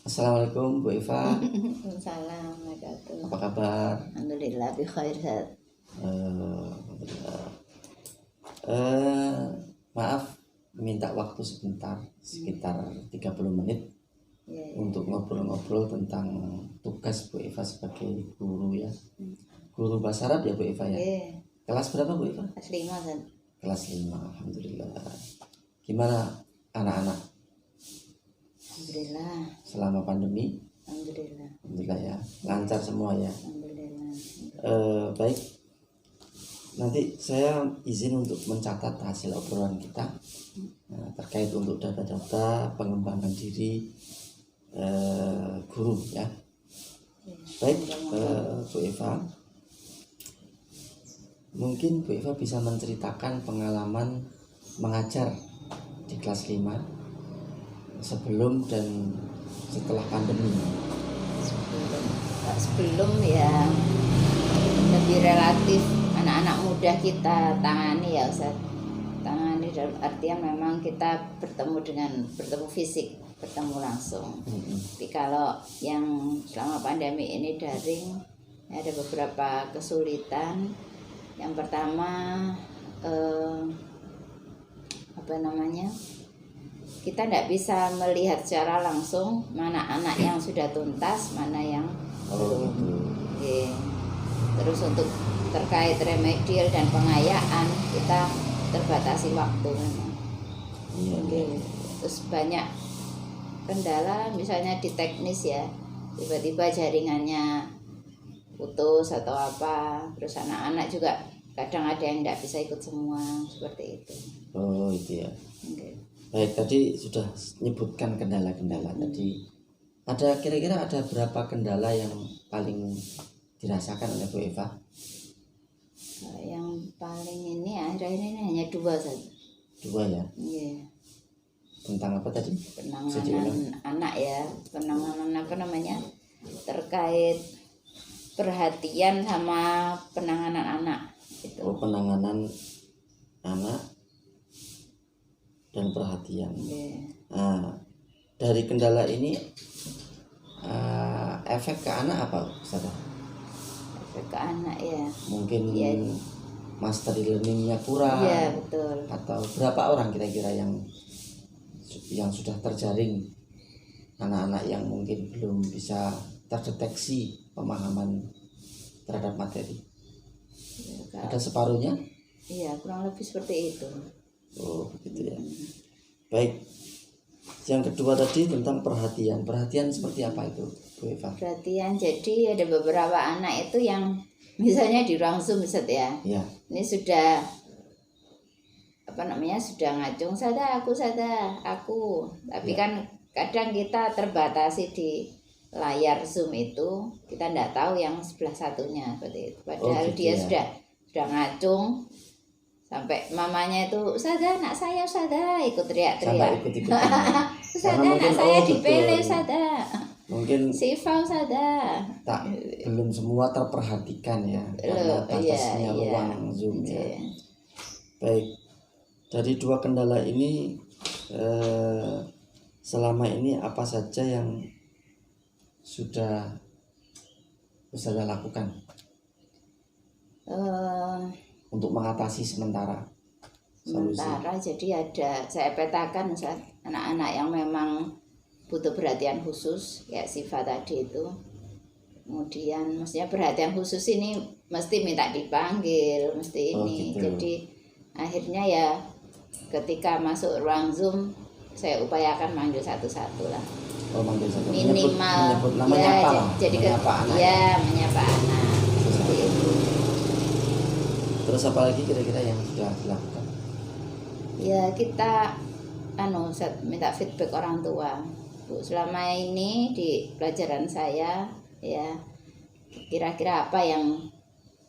Assalamualaikum Bu Eva. Salam warahmatullahi. Apa kabar? Alhamdulillah bi khair. Alhamdulillah. Maaf, minta waktu sebentar, sekitar 30 menit Ya, untuk ngobrol-ngobrol tentang tugas Bu Eva sebagai guru ya. Guru bahasa Arab ya Bu Eva ya. ya. Kelas berapa Bu Eva? Asli kan. Kelas 5. Alhamdulillah. Gimana anak-anak Alhamdulillah. selama pandemi? Alhamdulillah. Alhamdulillah ya. Lancar semua ya. Alhamdulillah. Baik, nanti saya izin untuk mencatat hasil obrolan kita terkait untuk data-data pengembangan diri guru ya. Baik, Bu Eva, mungkin Bu Eva bisa menceritakan pengalaman mengajar di kelas 5 sebelum dan setelah pandemi. Sebelum ya lebih relatif anak-anak muda kita tangani ya Ustaz. Tangani dalam artian memang kita bertemu fisik, bertemu langsung. Tapi kalau yang selama pandemi ini daring, ada beberapa kesulitan. Yang pertama kita tidak bisa melihat secara langsung mana anak yang sudah tuntas, mana yang belum. Terus untuk terkait remedial dan pengayaan kita terbatasi waktu memang. Terus banyak kendala misalnya di teknis ya, tiba-tiba jaringannya putus atau apa. Terus anak-anak juga kadang ada yang tidak bisa ikut semua, seperti itu. Oh itu ya. Baik, tadi sudah menyebutkan kendala-kendala tadi. Kira-kira ada berapa kendala yang paling dirasakan oleh Bu Eva? Yang paling ini akhir-akhir ini hanya 2 saja. 2 ya? Iya. Tentang apa tadi? Penanganan anak ya, penanganan terkait perhatian sama penanganan anak itu. Oh, penanganan anak dan perhatian. Nah, dari kendala ini efek ke anak apa, Ustaz? Efek ke anak ya. Mungkin mastery learningnya kurang. Iya betul. Atau berapa orang kira-kira yang sudah terjaring anak-anak yang mungkin belum bisa terdeteksi pemahaman terhadap materi? Ada separuhnya? Iya, kurang lebih seperti itu. Oh begitu ya. Baik, yang kedua tadi tentang perhatian. Perhatian seperti apa itu, Bu Eva? Perhatian, jadi ada beberapa anak itu yang misalnya di ruang Zoom Ustaz ya. Ya. Ini sudah sudah ngacung aku. Tapi kan kadang kita terbatasi di layar Zoom itu, kita tidak tahu yang sebelah satunya seperti itu. Padahal dia sudah ngacung sampai mamanya itu, "Ustazah, anak saya Ustazah," ikut teriak-teriak. "Ustazah, anak saya dipilih Ustazah." Mungkin Siva Ustazah. Belum semua terperhatikan ya, karena batasnya ruang Zoom ya. Baik, dari 2 kendala ini selama ini apa saja yang sudah Ustazah lakukan untuk mengatasi sementara? Jadi saya petakan Ustaz, anak-anak yang memang butuh perhatian khusus kayak Siva tadi itu. Kemudian maksudnya perhatian khusus ini mesti minta dipanggil, mesti ini. Gitu. Jadi akhirnya ya ketika masuk ruang Zoom saya upayakan manggil satu-satu lah. Manggil satu. Minimal menyebut namanya apa lah? Jadi menyapa anak. Seperti itu. Terus apa lagi kira-kira yang sudah dilakukan? Ya kita minta feedback orang tua. Bu, selama ini di pelajaran saya ya kira-kira apa yang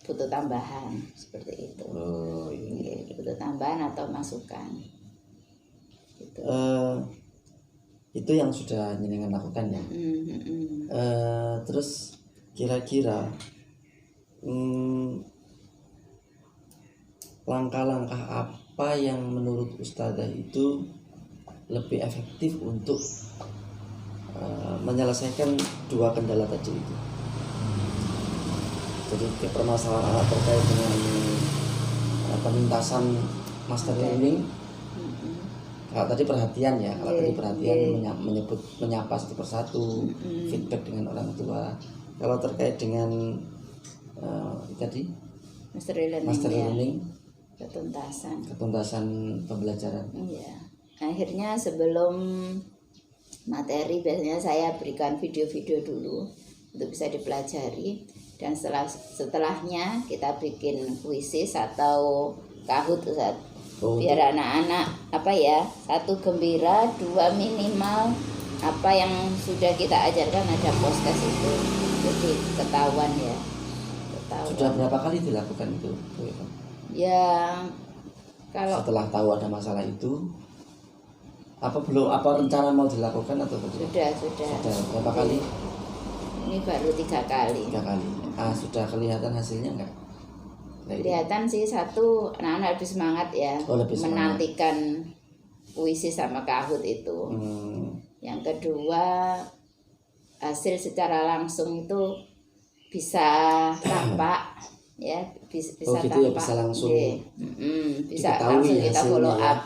butuh tambahan seperti itu. Butuh tambahan atau masukan. Gitu. Itu yang sudah jenengan lakukan ya. Terus kira-kira langkah-langkah apa yang menurut Ustazah itu lebih efektif untuk menyelesaikan dua kendala tadi itu. Jadi permasalahan anak terkait dengan penuntasan master learning. Kalau tadi perhatian ya, kalau tadi perhatian menyapa satu persatu, feedback dengan orang tua. Kalau terkait dengan tadi master learning, ketuntasan pembelajaran. Iya. Akhirnya sebelum materi biasanya saya berikan video-video dulu untuk bisa dipelajari, dan setelahnya kita bikin kuisis atau kahut biar anak-anak satu gembira, dua minimal apa yang sudah kita ajarkan ada podcast itu, jadi ketahuan. Sudah berapa kali dilakukan itu, Bu Eva? Ya, kalau setelah tahu ada masalah itu, apa rencana mau dilakukan atau sudah berapa kali? Ini baru 3 kali. Sudah kelihatan hasilnya enggak? Kelihatan sih, satu anak-anak lebih semangat ya, menantikan puisi sama kahut itu. Yang kedua, hasil secara langsung itu bisa tampak ya, bisa tampak ya, bisa langsung bisa langsung kita follow up.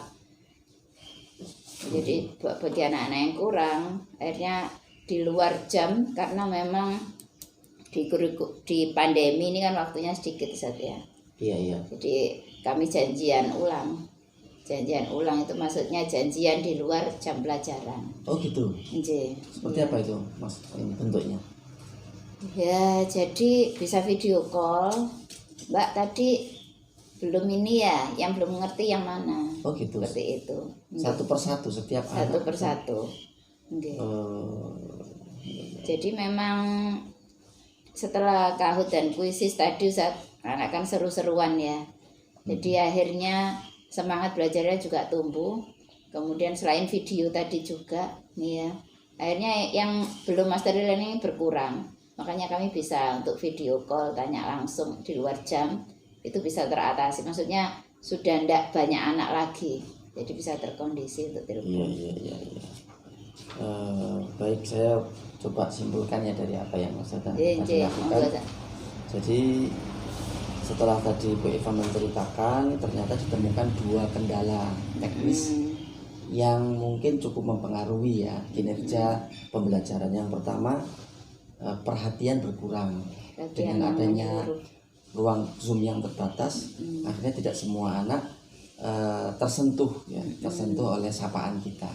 Jadi buat anak-anak yang kurang, akhirnya di luar jam, karena memang di pandemi ini kan waktunya sedikit saja. Iya. Jadi kami janjian ulang itu maksudnya janjian di luar jam pelajaran. Oh gitu. Seperti apa itu Mas bentuknya? Ya, jadi bisa video call. Mbak tadi belum ini ya, yang belum mengerti yang mana. Oh gitu. Seperti itu. Satu persatu setiap anak. Satu persatu. Jadi memang setelah kahut dan puisi tadi anak kan seru-seruan ya. Jadi akhirnya semangat belajarnya juga tumbuh. Kemudian selain video tadi juga nih ya, akhirnya yang belum master learning berkurang. Makanya kami bisa untuk video call, tanya langsung di luar jam, itu bisa teratasi. Maksudnya sudah tidak banyak anak lagi, jadi bisa terkondisi untuk telepon. Iya. Baik, saya coba simpulkan ya dari apa yang Mas Dada lakukan. Jadi setelah tadi Bu Eva menceritakan, ternyata ditemukan dua kendala teknis yang mungkin cukup mempengaruhi ya kinerja pembelajaran. Yang pertama, perhatian berkurang dengan adanya ruang Zoom yang terbatas. Akhirnya tidak semua anak tersentuh oleh sapaan kita.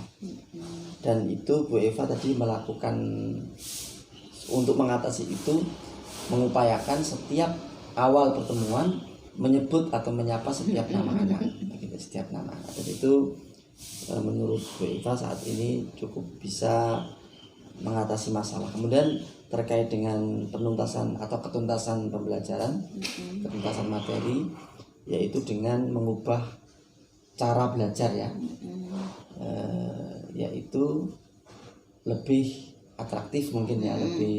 Dan itu Bu Eva tadi melakukan, untuk mengatasi itu, mengupayakan setiap awal pertemuan menyebut atau menyapa setiap nama anak, setiap nama anak. Dan itu menurut Bu Eva saat ini cukup bisa mengatasi masalah. Kemudian terkait dengan penuntasan atau ketuntasan pembelajaran, ketuntasan materi, yaitu dengan mengubah cara belajar ya, yaitu lebih atraktif mungkin ya, lebih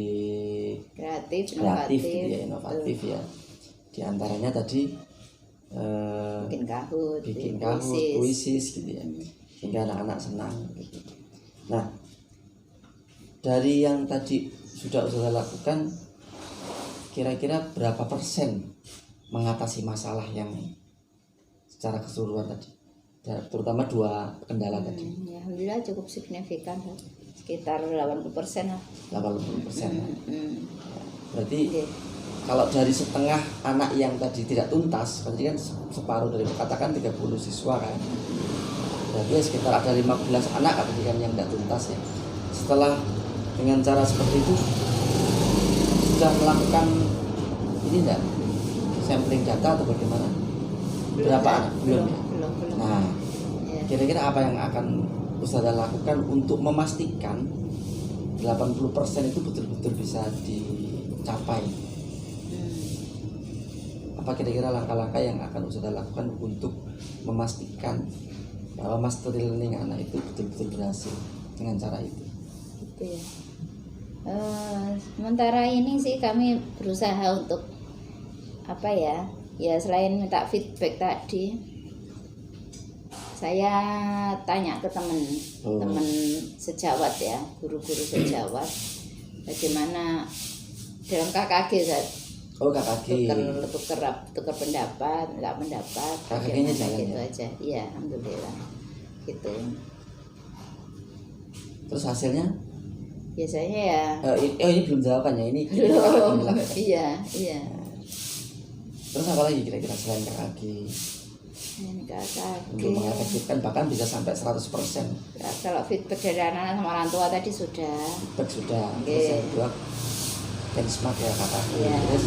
kreatif gitu ya, inovatif ya. Di antaranya tadi bikin kahut, puisis gitu ya, sehingga anak-anak senang gitu. Nah, dari yang tadi sudah lakukan, kira-kira berapa persen mengatasi masalah yang secara keseluruhan tadi, terutama dua kendala tadi? Ya, alhamdulillah cukup signifikan, sekitar 80% lah. 80% lah. Berarti kalau dari setengah anak yang tadi tidak tuntas, berarti kan separuh dari, katakan 30 siswa kan, berarti sekitar ada 15 anak tadi kan yang tidak tuntas ya. Setelah dengan cara seperti itu sudah melakukan ini enggak sampling data atau bagaimana? Berapa anak? Belum. Nah, kira-kira apa yang akan Ustazah lakukan untuk memastikan 80% itu betul-betul bisa dicapai? Apa kira-kira langkah-langkah yang akan Ustazah lakukan untuk memastikan bahwa master learning anak itu betul-betul berhasil dengan cara itu? Gitu ya. Sementara ini sih kami berusaha untuk selain minta feedback tadi, Saya tanya ke teman sejawat ya, guru-guru sejawat, bagaimana dalam KKG Ustaz. KKG. Tukar pendapat, enggak pendapat. KKG-nya jalan gitu ya? aja. Iya, alhamdulillah. Gitu. Terus hasilnya? Biasanya ya. Ini belum jawabannya ini. Belum. Iya. Terus apa lagi kira-kira selain KKG? Ini KKG. Untuk mengefektifkan bahkan bisa sampai 100%. Ya, kalau feedback dari anak-anak sama orang tua tadi sudah. Feedback sudah. Terus yang kedua benchmark ya KKG. Ya. Terus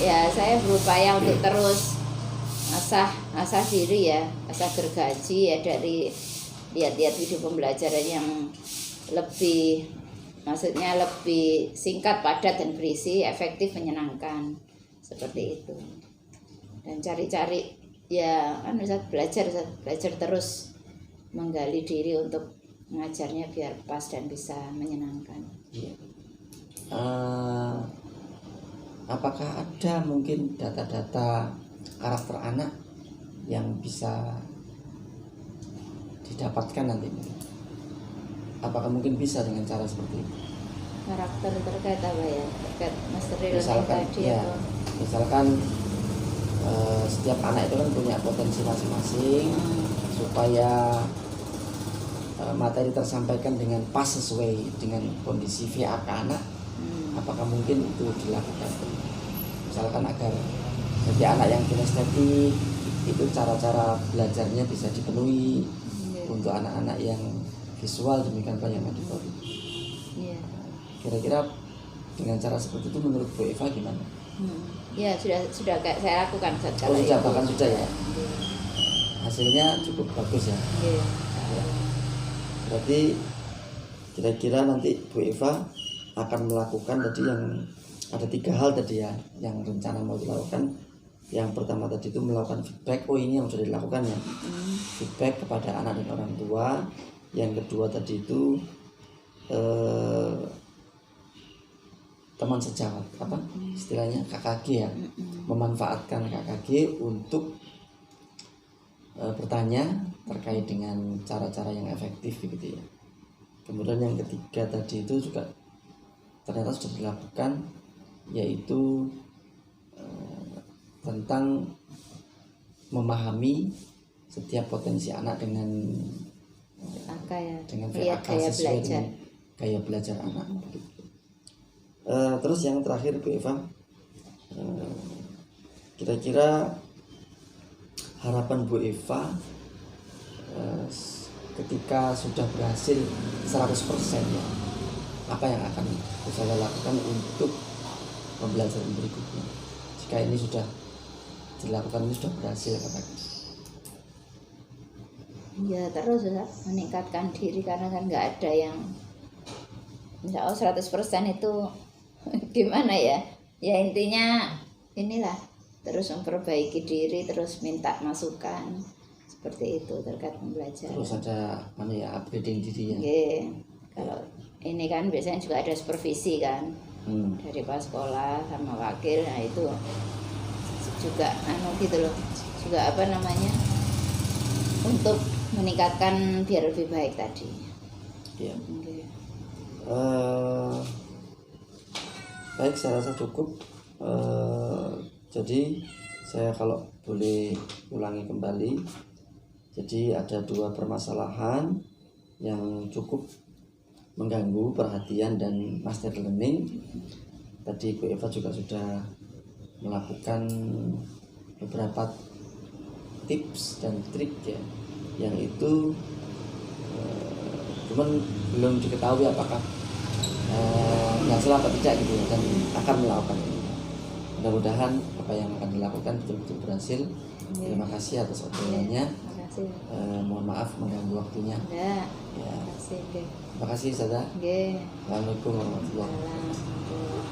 Ya, saya berupaya untuk terus asah diri ya, asah gergaji ya, dari lihat-lihat video pembelajaran yang lebih, maksudnya lebih singkat, padat dan berisi, efektif, menyenangkan, seperti itu. Dan cari-cari ya kan, belajar terus, menggali diri untuk mengajarnya biar pas dan bisa menyenangkan. Iya. Apakah ada mungkin data-data karakter anak yang bisa didapatkan nanti? Apakah mungkin bisa dengan cara seperti itu? Karakter terkait apa ya? Terkait materi Misalkan, tadi ya, atau? misalkan setiap anak itu kan punya potensi masing-masing, supaya materi tersampaikan dengan pas sesuai dengan kondisi VAK anak. Apakah mungkin itu dilakukan? Misalkan agar jadi anak yang kinestetik itu cara-cara belajarnya bisa dipenuhi. Untuk anak-anak yang visual demikian pula yang auditory. Kira-kira dengan cara seperti itu menurut Bu Eva gimana? Ya sudah kayak saya lakukan kalau bahkan sudah ya. Hasilnya cukup bagus ya. Ya. Berarti kira-kira nanti Bu Eva akan melakukan tadi yang ada 3 hal tadi ya yang rencana mau dilakukan. Yang pertama tadi itu melakukan feedback. Ini yang sudah dilakukan ya. Feedback kepada anak dan orang tua. Yang kedua tadi itu teman sejawat, apa istilahnya, KKG ya, memanfaatkan KKG untuk bertanya terkait dengan cara-cara yang efektif gitu ya. Kemudian yang ketiga tadi itu juga ternyata sudah dilakukan, yaitu tentang memahami setiap potensi anak dengan VAK sesuai dengan gaya belajar anak. Terus yang terakhir Bu Eva, kira-kira harapan Bu Eva ketika sudah berhasil 100% ya, apa yang akan saya lakukan untuk pembelajaran berikutnya jika ini sudah dilakukan, ini sudah berhasil katakan? Ya terus ya, meningkatkan diri, karena kan nggak ada yang insya Allah 100% itu gimana ya, ya intinya inilah, terus memperbaiki diri, terus minta masukan seperti itu terkait pembelajaran. Terus ada mana ya, upgrading diri ya. Kalau ini kan biasanya juga ada supervisi kan, dari pas sekolah sama wakil. Nah itu juga gitu loh, juga apa namanya, untuk meningkatkan biar lebih baik tadi. Iya. Baik, saya rasa cukup. Jadi saya kalau boleh ulangi kembali, jadi ada 2 permasalahan yang cukup mengganggu perhatian dan master learning. Tadi Bu Eva juga sudah melakukan beberapa tips dan trik ya, yang itu cuman belum diketahui apakah berhasil apa tidak gitu ya, dan akan melakukan ini. Mudah-mudahan apa yang akan dilakukan betul-betul berhasil. Terima kasih atas obrolannya. Mohon maaf mengganggu waktunya. Terima kasih. Terima kasih Sada. Assalamualaikum warahmatullahi wabarakatuh.